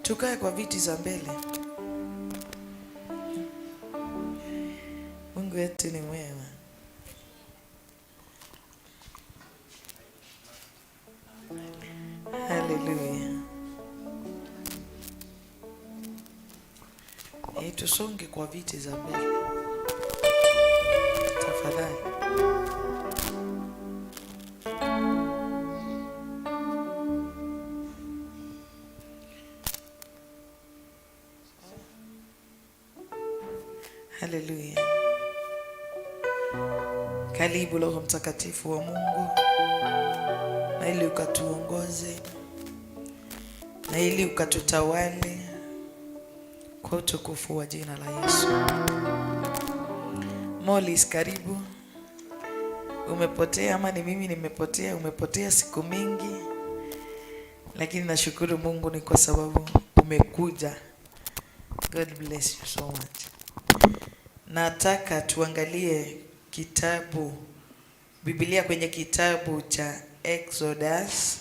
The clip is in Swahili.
Tukae kwa viti za mbele. Mungu wetu ni mwema. Haleluya. Tusonge kwa viti za mbele tafadhali. Haleluya. Karibu Roho Mtakatifu wa Mungu, na ili ukatuongoze, na ili ukatutawale kwa utukufu wa jina la Yesu. Molis, karibu. Umepotea ama ni mimi nimepotea? Umepotea siku mingi, lakini nashukuru Mungu ni kwa sababu umekuja. God bless you so much. Nataka tuangalie kitabu Biblia kwenye kitabu cha Exodus